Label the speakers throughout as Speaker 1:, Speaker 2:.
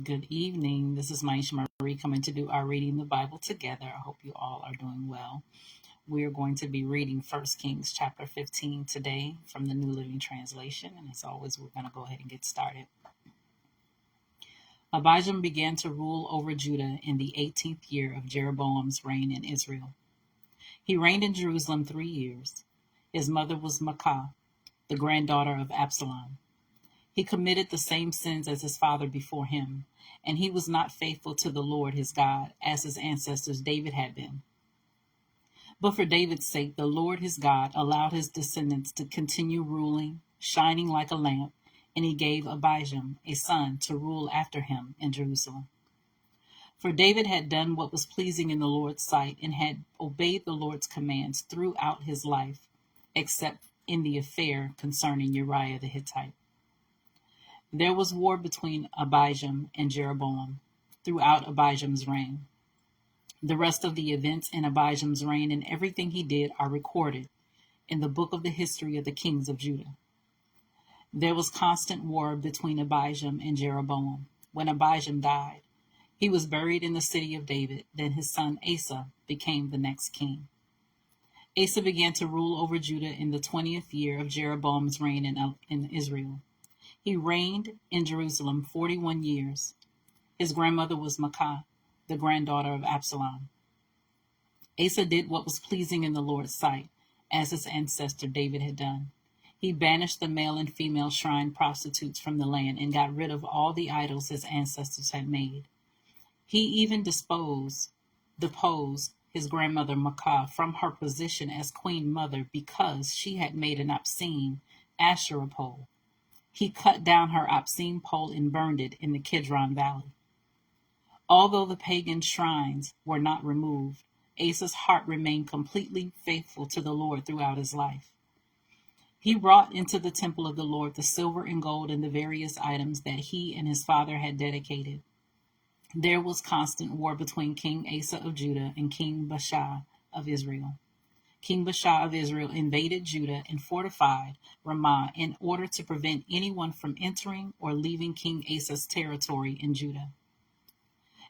Speaker 1: Good evening. This is Myesha Marie coming to do our reading the Bible together. I hope you all are doing well. We are going to be reading 1 Kings chapter 15 today from the New Living Translation. And as always, we're going to go ahead and get started. Abijam began to rule over Judah in the 18th year of Jeroboam's reign in Israel. He reigned in Jerusalem 3 years. His mother was Maacah, the granddaughter of Absalom. He committed the same sins as his father before him, and he was not faithful to the Lord his God, as his ancestors David had been. But for David's sake, the Lord his God allowed his descendants to continue ruling, shining like a lamp, and he gave Abijam, a son, to rule after him in Jerusalem. For David had done what was pleasing in the Lord's sight and had obeyed the Lord's commands throughout his life, except in the affair concerning Uriah the Hittite. There was war between Abijam and Jeroboam throughout Abijam's reign. The rest of the events in Abijam's reign and everything he did are recorded in the book of the history of the kings of Judah. There was constant war between Abijam and Jeroboam. When Abijam died, he was buried in the city of David. Then his son Asa became the next king. Asa began to rule over Judah in the 20th year of Jeroboam's reign in Israel. He reigned in Jerusalem 41 years. His grandmother was Maacah, the granddaughter of Absalom. Asa did what was pleasing in the Lord's sight, as his ancestor David had done. He banished the male and female shrine prostitutes from the land and got rid of all the idols his ancestors had made. He even deposed his grandmother Maacah from her position as queen mother because she had made an obscene Asherah pole. He cut down her obscene pole and burned it in the Kidron Valley. Although the pagan shrines were not removed, Asa's heart remained completely faithful to the Lord throughout his life. He brought into the temple of the Lord the silver and gold and the various items that he and his father had dedicated. There was constant war between King Asa of Judah and King Baasha of Israel. King Baasha of Israel invaded Judah and fortified Ramah in order to prevent anyone from entering or leaving King Asa's territory in Judah.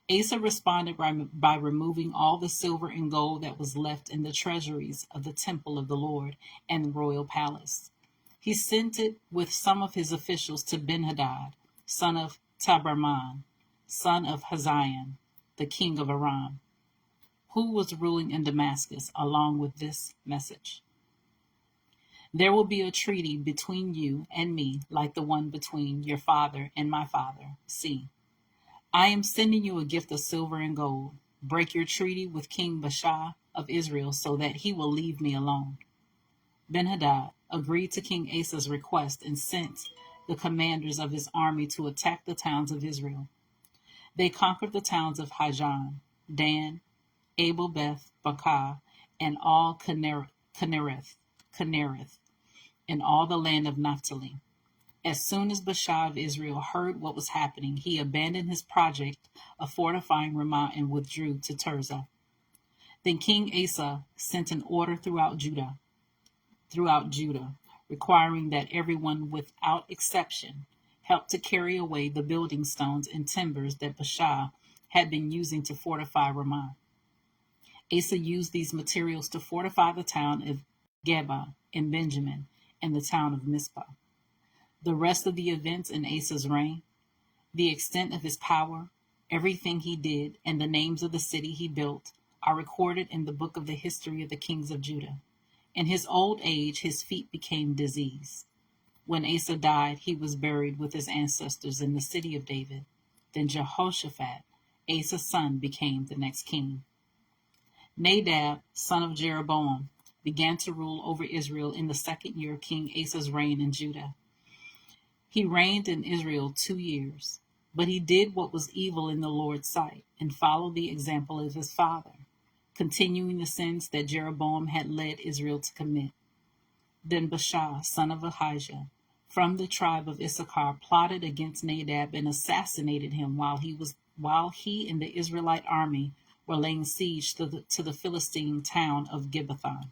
Speaker 1: Asa responded by removing all the silver and gold that was left in the treasuries of the temple of the Lord and the royal palace. He sent it with some of his officials to Ben-Hadad, son of Taberman, son of Hazael, the king of Aram, who was ruling in Damascus, along with this message: There will be a treaty between you and me like the one between your father and my father. See, I am sending you a gift of silver and gold. Break your treaty with King Baasha of Israel so that he will leave me alone. Ben-Hadad agreed to King Asa's request and sent the commanders of his army to attack the towns of Israel. They conquered the towns of Hajan, Dan, Abel Beth Bakah, and all Kinnereth, and all the land of Naphtali. As soon as Baasha of Israel heard what was happening, he abandoned his project of fortifying Ramah and withdrew to Tirzah. Then King Asa sent an order throughout Judah, requiring that everyone without exception help to carry away the building stones and timbers that Baasha had been using to fortify Ramah. Asa used these materials to fortify the town of Geba in Benjamin and the town of Mizpah. The rest of the events in Asa's reign, the extent of his power, everything he did, and the names of the city he built are recorded in the book of the history of the kings of Judah. In his old age, his feet became diseased. When Asa died, he was buried with his ancestors in the city of David. Then Jehoshaphat, Asa's son, became the next king. Nadab, son of Jeroboam, began to rule over Israel in the 2nd year of King Asa's reign in Judah. He reigned in Israel 2 years, but he did what was evil in the Lord's sight and followed the example of his father, continuing the sins that Jeroboam had led Israel to commit. Then Baasha, son of Ahijah, from the tribe of Issachar, plotted against Nadab and assassinated him while he and the Israelite army were laying siege to the Philistine town of Gibbethon.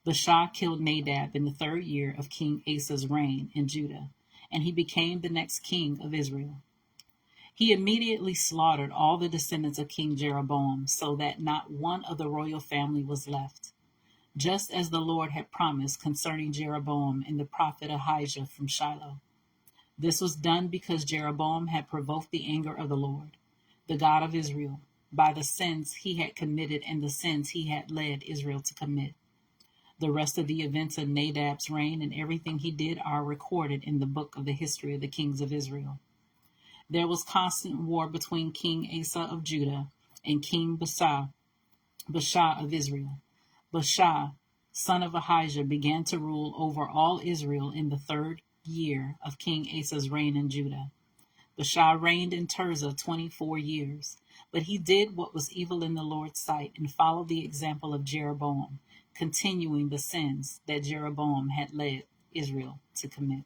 Speaker 1: Baasha killed Nadab in the 3rd year of King Asa's reign in Judah, and he became the next king of Israel. He immediately slaughtered all the descendants of King Jeroboam, so that not one of the royal family was left, just as the Lord had promised concerning Jeroboam in the prophet Ahijah from Shiloh. This was done because Jeroboam had provoked the anger of the Lord, the God of Israel, by the sins he had committed and the sins he had led Israel to commit. The rest of the events of Nadab's reign and everything he did are recorded in the book of the history of the kings of Israel. There was constant war between King Asa of Judah and King Baasha of Israel. Baasha, son of Ahijah, began to rule over all Israel in the 3rd year of King Asa's reign in Judah. Baasha reigned in Tirzah 24 years, but he did what was evil in the Lord's sight and followed the example of Jeroboam, continuing the sins that Jeroboam had led Israel to commit.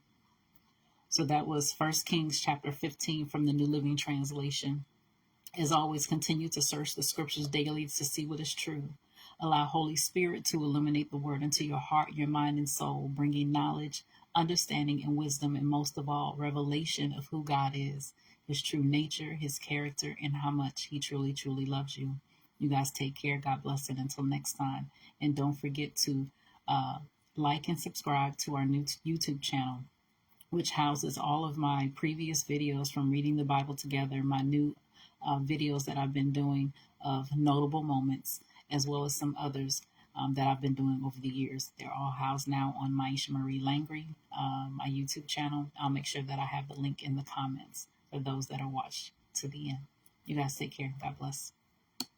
Speaker 1: So that was 1 Kings chapter 15 from the New Living Translation. As always, continue to search the scriptures daily to see what is true. Allow Holy Spirit to illuminate the word into your heart, your mind, and soul, bringing knowledge, understanding, and wisdom, and most of all, revelation of who God is, his true nature, his character, and how much he truly, truly loves you. You guys take care. God bless, and until next time. And don't forget to like and subscribe to our new YouTube channel, which houses all of my previous videos from reading the Bible together, my new videos that I've been doing of notable moments, as well as some others that I've been doing over the years. They're all housed now on Myesha Marie Langry, my YouTube channel. I'll make sure that I have the link in the comments for those that are watched to the end. You guys take care. God bless.